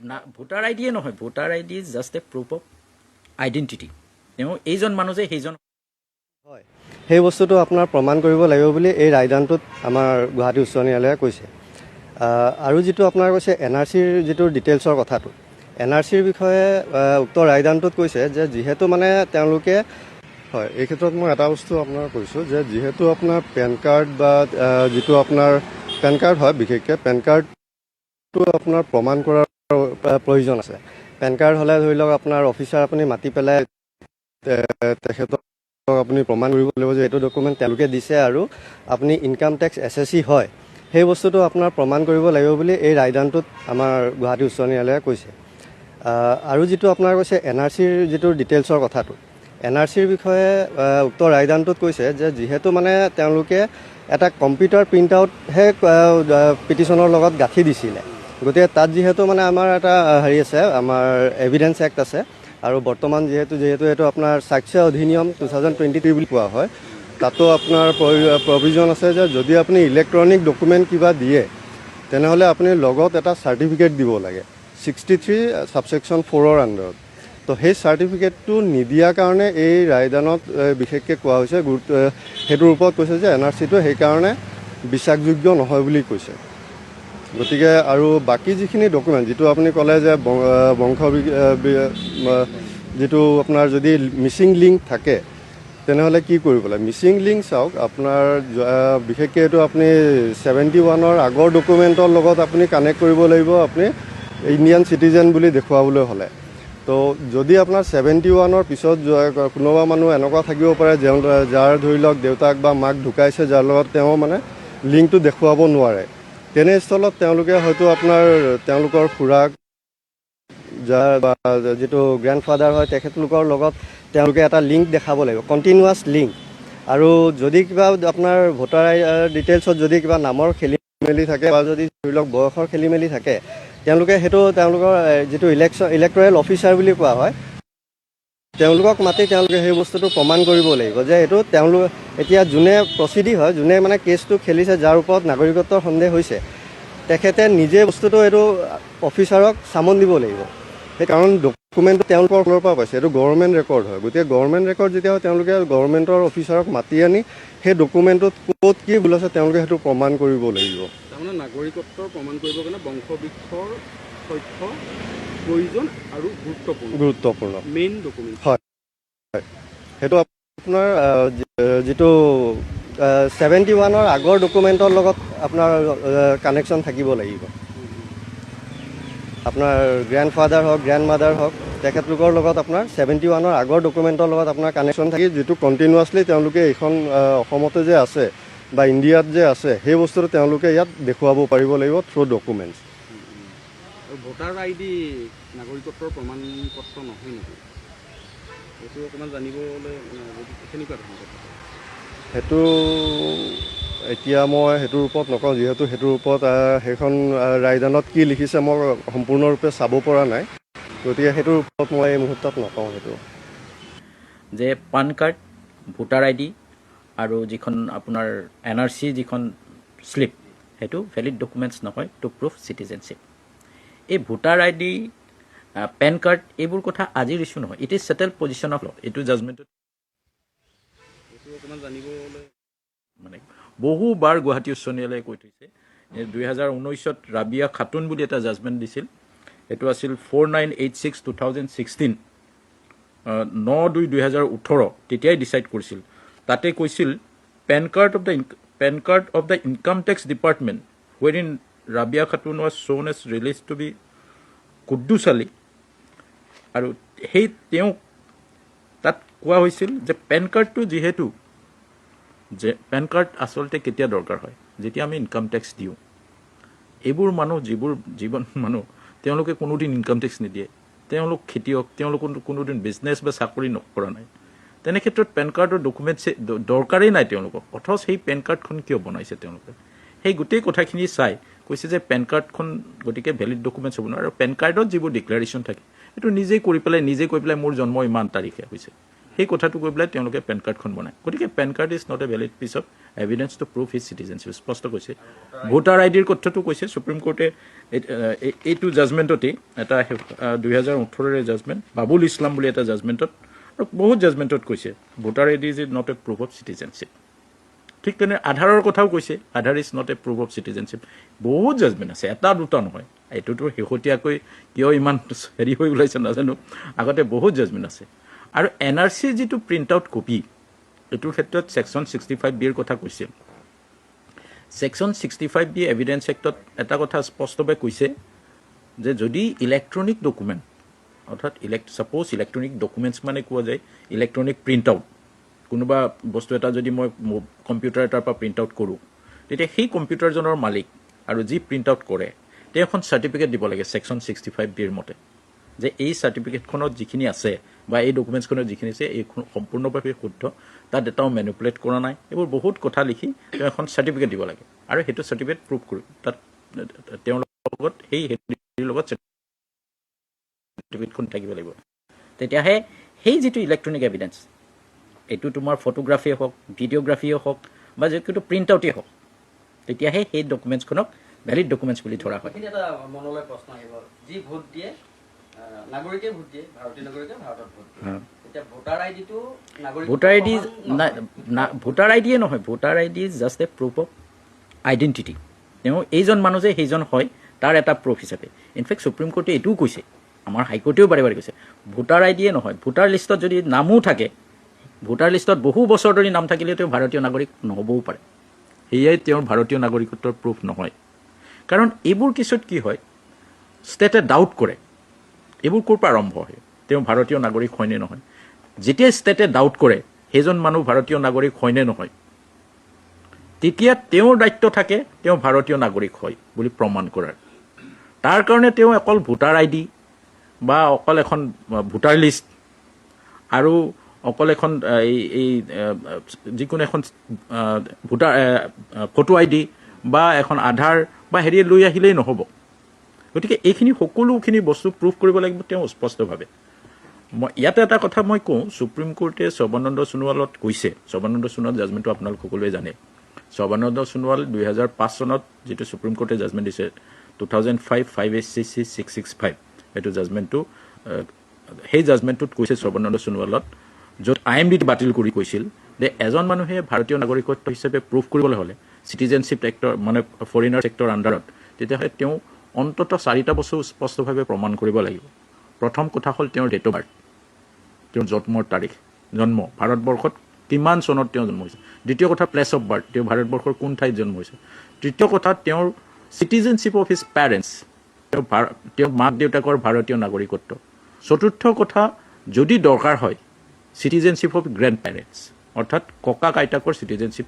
না ভোটাৰ আইডিয়ে নহয়, voter ID is just A proof of identity. তেওঁ এইজন মানুহ যে সেইজন হয়, সেই বস্তুটো আপোনাৰ প্ৰমাণ কৰিব লাগিব বুলি এই ৰায়দানটোত আমাৰ গুৱাহাটী উচ্চ ন্যায়ালয়ে কৈছে। আৰু যিটো আপোনাৰ কৈছে NRCৰ যিটো ডিটেইলছৰ কথাটো, NRCৰ বিষয়ে উক্ত ৰায়দানটোত কৈছে যে যিহেতু মানে তেওঁলোকে হয়, এই ক্ষেত্ৰত মই এটা বস্তু আপোনাৰ কৈছোঁ যে যিহেতু আপোনাৰ পেন কাৰ্ড বা যিটো আপোনাৰ পেন কাৰ্ড হয়, বিশেষকৈ পেন কাৰ্ডটো আপোনাৰ প্ৰমাণ কৰাৰ প্ৰয়োজন আছে। পেন কাৰ্ড হ'লে ধৰি লওক আপোনাৰ অফিচাৰ আপুনি মাতি পেলাই তেখেতক আপুনি প্ৰমাণ কৰিব লাগিব যে এইটো ডকুমেণ্ট তেওঁলোকে দিছে আৰু আপুনি ইনকাম টেক্স SSC হয়, সেই বস্তুটো আপোনাৰ প্ৰমাণ কৰিব লাগিব বুলি এই ৰায়দানটোত আমাৰ গুৱাহাটী উচ্চ ন্যায়ালয়ে কৈছে। আৰু যিটো আপোনাৰ কৈছে NRCৰ যিটো ডিটেইলছৰ কথাটো, NRCৰ বিষয়ে উক্ত ৰায়দানটোত কৈছে যে যিহেতু মানে তেওঁলোকে এটা কম্পিউটাৰ প্ৰিণ্ট আউটহে পিটিশ্যনৰ লগত গাঁঠি দিছিলে, গতিকে তাত যিহেতু মানে আমাৰ এটা হেৰি আছে, আমাৰ এভিডেন্স এক্ট আছে, আৰু বৰ্তমান যিহেতু এইটো আপোনাৰ সাক্ষ্য অধিনিয়ম 2023 বুলি কোৱা হয়, তাতো আপোনাৰ প্ৰভিজন আছে যে যদি আপুনি ইলেক্ট্ৰনিক ডকুমেণ্ট কিবা দিয়ে তেনেহ'লে আপুনি লগত এটা চাৰ্টিফিকেট দিব লাগে 63 ছাবছেকশ্যন 4ৰ আণ্ডাৰত। তো সেই চাৰ্টিফিকেটটো নিদিয়াৰ কাৰণে এই ৰায়দানত বিশেষকৈ কোৱা হৈছে, সেইটোৰ ওপৰত কৈছে যে NRCটো সেইকাৰণে বিশ্বাসযোগ্য নহয় বুলি কৈছে। গতিকে আৰু বাকী যিখিনি ডকুমেণ্ট, যিটো আপুনি ক'লে যে বংশ যিটো আপোনাৰ যদি মিচিং লিংক থাকে তেনেহ'লে কি কৰিব লাগে। মিচিং লিংক চাওক, আপোনাৰ বিশেষকৈ এইটো আপুনি 71ৰ আগৰ ডকুমেণ্টৰ লগত আপুনি কানেক্ট কৰিব লাগিব আপুনি ইণ্ডিয়ান চিটিজেন বুলি দেখুৱাবলৈ হ'লে। তো যদি আপোনাৰ 71ৰ পিছত কোনোবা মানুহ এনেকুৱা থাকিব পাৰে যাৰ ধৰি লওক দেউতাক বা মাক ঢুকাইছে, যাৰ লগত তেওঁ মানে লিংকটো দেখুৱাব নোৱাৰে, তেনেস্থলত তেওঁলোকে হয়তো আপোনাৰ তেওঁলোকৰ খুৰাক যাৰ বা যিটো গ্ৰেণ্ডফাদাৰ হয় তেখেতলোকৰ লগত তেওঁলোকে এটা লিংক দেখাব লাগিব, কণ্টিনিউৱাছ লিংক। আৰু যদি কিবা আপোনাৰ ভোটাৰ ডিটেইলছত যদি কিবা নামৰ খেলি মেলি থাকে বা যদি ধৰি লওক বয়সৰ খেলি মেলি থাকে, তেওঁলোকে সেইটো তেওঁলোকৰ যিটো ইলেক্টৰেল অফিচাৰ বুলি কোৱা হয়, তেওঁলোকক মাতি তেওঁলোকে সেই বস্তুটো প্ৰমাণ কৰিব লাগিব যে এইটো তেওঁলোক এতিয়া যোনে প্ৰচিডি হয়, যোনে মানে কেছটো খেলিছে, যাৰ ওপৰত নাগৰিকত্বৰ সন্দেহ হৈছে, তেখেতে নিজে বস্তুটো এইটো অফিচাৰক চামন দিব লাগিব। সেই কাৰণ ডকুমেণ্টটো তেওঁলোকৰ ফালৰ পৰা পাইছে, এইটো গভৰ্ণমেণ্ট ৰেকৰ্ড হয়। গতিকে গভৰ্ণমেণ্ট ৰেকৰ্ড যেতিয়া হয়, তেওঁলোকে গভৰ্ণমেণ্টৰ অফিচাৰক মাতি আনি সেই ডকুমেণ্টটোত ক'ত কি ভুল আছে তেওঁলোকে সেইটো প্ৰমাণ কৰিব লাগিব। তাৰমানে নাগৰিকত্বৰ প্ৰমাণ কৰিবৰ কাৰণে বংশবৃক্ষৰ তথ্য প্ৰয়োজন আৰু গুৰুত্বপূৰ্ণ মেইন ডকুমেণ্ট হয়। সেইটো আপোনাৰ যিটো 71ৰ আগৰ ডকুমেণ্টৰ লগত আপোনাৰ কানেকশ্যন থাকিব লাগিব। আপোনাৰ গ্ৰেণ্ডফাদাৰ হওক, গ্ৰেণ্ডমাদাৰ হওক, তেখেতলোকৰ লগত আপোনাৰ 71ৰ আগৰ ডকুমেণ্টৰ লগত আপোনাৰ কানেকশ্যন থাকি যিটো কণ্টিনিউৱাছলি তেওঁলোকে এইখন অসমতে যে আছে বা ইণ্ডিয়াত যে আছে, সেই বস্তুটো তেওঁলোকে ইয়াত দেখুৱাব পাৰিব লাগিব থ্ৰু ডকুমেণ্টছ। আৰু ভোটাৰ ID নাগৰিকত্বৰ প্ৰমাণ পত্ৰ নহয় নেকি? সেইটো অকণমান জানিবলৈ কেনেকুৱা ধৰণৰ? সেইটো এতিয়া মই সেইটোৰ ওপৰত নকওঁ, যিহেতু সেইটোৰ ওপৰত সেইখন ৰায়দানত কি লিখিছে মই সম্পূৰ্ণৰূপে চাব পৰা নাই, গতিকে সেইটোৰ ওপৰত মই এই মুহূৰ্তত নকওঁ। সেইটো যে পান কাৰ্ড, ভোটাৰ ID আৰু যিখন আপোনাৰ NRC যিখন শ্লিপ, সেইটো ভেলিড ডকুমেণ্টছ নহয় টু প্ৰুভ চিটিজেনশ্বিপ। এই ভোটাৰ ID, পেন কাৰ্ড, এইবোৰ কথা আজিৰ ইছ্যু নহয়, it is settle position of law. এইটো জাজমেণ্টত সেইটো অকণমান জানিবলৈ মানে বহুবাৰ গুৱাহাটী উচ্চ ন্যায়ালয়ে কৈ থৈছে। 2019ত ৰাবিয়া খাতুন বুলি এটা জাজমেণ্ট দিছিল, এইটো আছিল 4986/2016, 9/2/2018, তেতিয়াই ডিচাইড কৰিছিল। তাতে কৈছিল PAN card of the income tax department wherein Rabiya Khatun was shown as release to be Kuddus Ali. আৰু সেই তেওঁ তাত কোৱা হৈছিল যে পেন কাৰ্ডটো যিহেতু পেন কাৰ্ড আচলতে কেতিয়া দৰকাৰ হয়, যেতিয়া আমি ইনকাম টেক্স দিওঁ। এইবোৰ মানুহ যিবোৰ মানুহ তেওঁলোকে কোনোদিন ইনকাম টেক্স নিদিয়ে, তেওঁলোক খেতিয়ক, তেওঁলোক কোনোদিন বিজনেছ বা চাকৰি নকৰা নাই, তেনে ক্ষেত্ৰত পেন কাৰ্ডৰ ডকুমেণ্টছ দৰকাৰেই নাই তেওঁলোকক। অথচ সেই পেন কাৰ্ডখন কিয় বনাইছে তেওঁলোকে? সেই গোটেই কথাখিনি চাই কৈছে যে পেন কাৰ্ডখন গতিকে ভেলিড ডকুমেণ্টছ হ'ব নোৱাৰে, আৰু পেন কাৰ্ডত যিবোৰ ডিক্লেৰেশ্যন থাকে সেইটো নিজেই কৰি পেলাই মোৰ জন্ম ইমান তাৰিখে হৈছে, সেই কথাটো কৈ পেলাই তেওঁলোকে পেন কাৰ্ডখন বনায় গতিকে pan card is not a valid piece of evidence to prove his citizenship স্পষ্ট কৈছে ভোটাৰ আইডিৰ কথাটো কৈছে সুপ্ৰিম কোৰ্টে এইটো জাজমেণ্টতেই এটা 2018 জাজমেণ্ট বাবুল ইছলাম বুলি এটা জাজমেণ্টত আৰু বহুত জাজমেণ্টত কৈছে voter ID is not a proof of citizenship ঠিক তেনে আধাৰৰ কথাও কৈছে Aadhaar is not a proof of citizenship বহুত জাজমেণ্ট আছে এটা দুটা নহয় এইটোতো শেহতীয়াকৈ কিয় ইমান হেৰি হৈ ওলাইছে নাজানো আগতে বহুত জাজমেণ্ট আছে আৰু NRCৰ যিটো প্ৰিণ্ট আউট কপি এইটোৰ ক্ষেত্ৰত ছেকশ্যন 65B কথা কৈছে ছেকশ্যন 65B এভিডেন্স এক্টত এটা কথা স্পষ্টভাৱে কৈছে যে যদি ইলেক্ট্ৰনিক ডকুমেণ্ট অৰ্থাৎ ছাপ'জ ইলেক্ট্ৰনিক ডকুমেণ্টছ মানে কোৱা যায় ইলেক্ট্ৰনিক প্ৰিণ্ট আউট কোনোবা বস্তু এটা যদি মই কম্পিউটাৰ এটাৰ পৰা প্ৰিণ্ট আউট কৰোঁ তেতিয়া সেই কম্পিউটাৰজনৰ মালিক আৰু যি প্ৰিণ্ট আউট কৰে তেওঁ এখন চাৰ্টিফিকেট দিব লাগে ছেকশ্যন 65Bৰ মতে যে এই চাৰ্টিফিকেটখনত যিখিনি আছে বা এই ডকুমেণ্টছখনত যিখিনি আছে এইখন সম্পূৰ্ণভাৱে শুদ্ধ তাত এটাও মেনিপুলেট কৰা নাই এইবোৰ বহুত কথা লিখি তেওঁ এখন চাৰ্টিফিকেট দিব লাগে আৰু সেইটো চাৰ্টিফিকেট প্ৰুভ কৰি তাত তেওঁৰ লগত সেই লগত চাৰ্টিফিকেটখন থাকিব লাগিব তেতিয়াহে সেই যিটো ইলেক্ট্ৰনিক এভিডেন্স এইটো তোমাৰ ফটোগ্ৰাফিয়ে হওক ভিডিঅ'গ্ৰাফিয়ে হওক বা যিটো প্ৰিণ্ট আউটেই হওক তেতিয়াহে সেই ডকুমেণ্টছখনক ভেলিড ডকুমেণ্টছ বুলি ধৰা হয় এটা মনলৈ প্ৰশ্ন আহিব যি ভোট দিয়ে নাগৰিকে ভোট দিয়ে ভাৰতীয় নাগৰিকে ভাৰতত ভোট দিয়ে এতিয়া ভোটাৰ আইডিটো ভোটাৰ আইডি ভোটাৰ আইডিয়ে নহয় voter ID is just A proof of identity তেওঁ এইজন মানুহ যে সেইজন হয় তাৰ এটা প্ৰুফ হিচাপে ইনফেক্ট সুপ্ৰিম কোৰ্টে এইটোও কৈছে আমাৰ হাইকোৰ্টেও বাৰে বাৰে কৈছে ভোটাৰ আইডিয়ে নহয় ভোটাৰ লিষ্টত যদি নামো থাকে ভোটাৰ লিষ্টত বহু বছৰ ধৰি নাম থাকিলেও তেওঁ ভাৰতীয় নাগৰিক নহ'বও পাৰে সেয়াই তেওঁৰ ভাৰতীয় নাগৰিকত্বৰ প্ৰুফ নহয় কাৰণ এইবোৰ কেছত কি হয় ষ্টেটে ডাউট কৰে এইবোৰ ক'ৰ পৰা আৰম্ভ হয় তেওঁ ভাৰতীয় নাগৰিক হয়নে নহয় যেতিয়া ষ্টেটে ডাউট কৰে সেইজন মানুহ ভাৰতীয় নাগৰিক হয়নে নহয় তেতিয়া তেওঁৰ দায়িত্ব থাকে তেওঁ ভাৰতীয় নাগৰিক হয় বুলি প্ৰমাণ কৰাৰ তাৰ কাৰণে তেওঁ অকল ভোটাৰ আইডি বা অকল এখন ভোটাৰ লিষ্ট আৰু অকল এখন এই যিকোনো এখন ভোটাৰ ফটো আইডি বা এখন আধাৰ বা হেৰিয়ে লৈ আহিলেই নহ'ব গতিকে এইখিনি সকলোখিনি বস্তু প্ৰুফ কৰিব লাগিব তেওঁ স্পষ্টভাৱে মই ইয়াতে এটা কথা মই কওঁ সুপ্ৰিম কোৰ্টে সৰ্বানন্দ সোণোৱালত কৈছে সৰ্বানন্দ সোণোৱাল জাজমেণ্টটো আপোনালোক সকলোৱে জানে সৰ্বানন্দ সোণোৱাল 2005 চনত যিটো সুপ্ৰিম কোৰ্টে জাজমেণ্ট দিছে 2005-5HCC665 এইটো জাজমেণ্টটো সেই জাজমেণ্টটোত কৈছে সৰ্বানন্দ সোণোৱালত য'ত IMD বাতিল কৰি কৈছিল যে এজন মানুহে ভাৰতীয় নাগৰিকত্ব হিচাপে প্ৰুফ কৰিবলৈ হ'লে চিটিজেনশ্বিপ এক্টৰ মানে ফৰেইনাৰ এক্টৰ আণ্ডাৰত তেতিয়াহ'লে তেওঁ অন্ততঃ 4টা বস্তু স্পষ্টভাৱে প্ৰমাণ কৰিব লাগিব প্ৰথম কথা হ'ল তেওঁৰ ডেট অফ বাৰ্থ তেওঁৰ জন্মৰ তাৰিখ জন্ম ভাৰতবৰ্ষত কিমান চনত তেওঁ জন্ম হৈছে দ্বিতীয় কথা প্লেচ অফ বাৰ্থ তেওঁ ভাৰতবৰ্ষৰ কোন ঠাইত জন্ম হৈছে তৃতীয় কথা তেওঁৰ চিটিজেনশ্বিপ অফ হিজ পেৰেণ্টছ তেওঁৰ মাক দেউতাকৰ ভাৰতীয় নাগৰিকত্ব চতুৰ্থ কথা যদি দৰকাৰ হয় চিটিজেনশ্বিপ অফ গ্ৰেণ্ড পেৰেণ্টছ অৰ্থাৎ ককা আইতাকৰ চিটিজেনশ্বিপ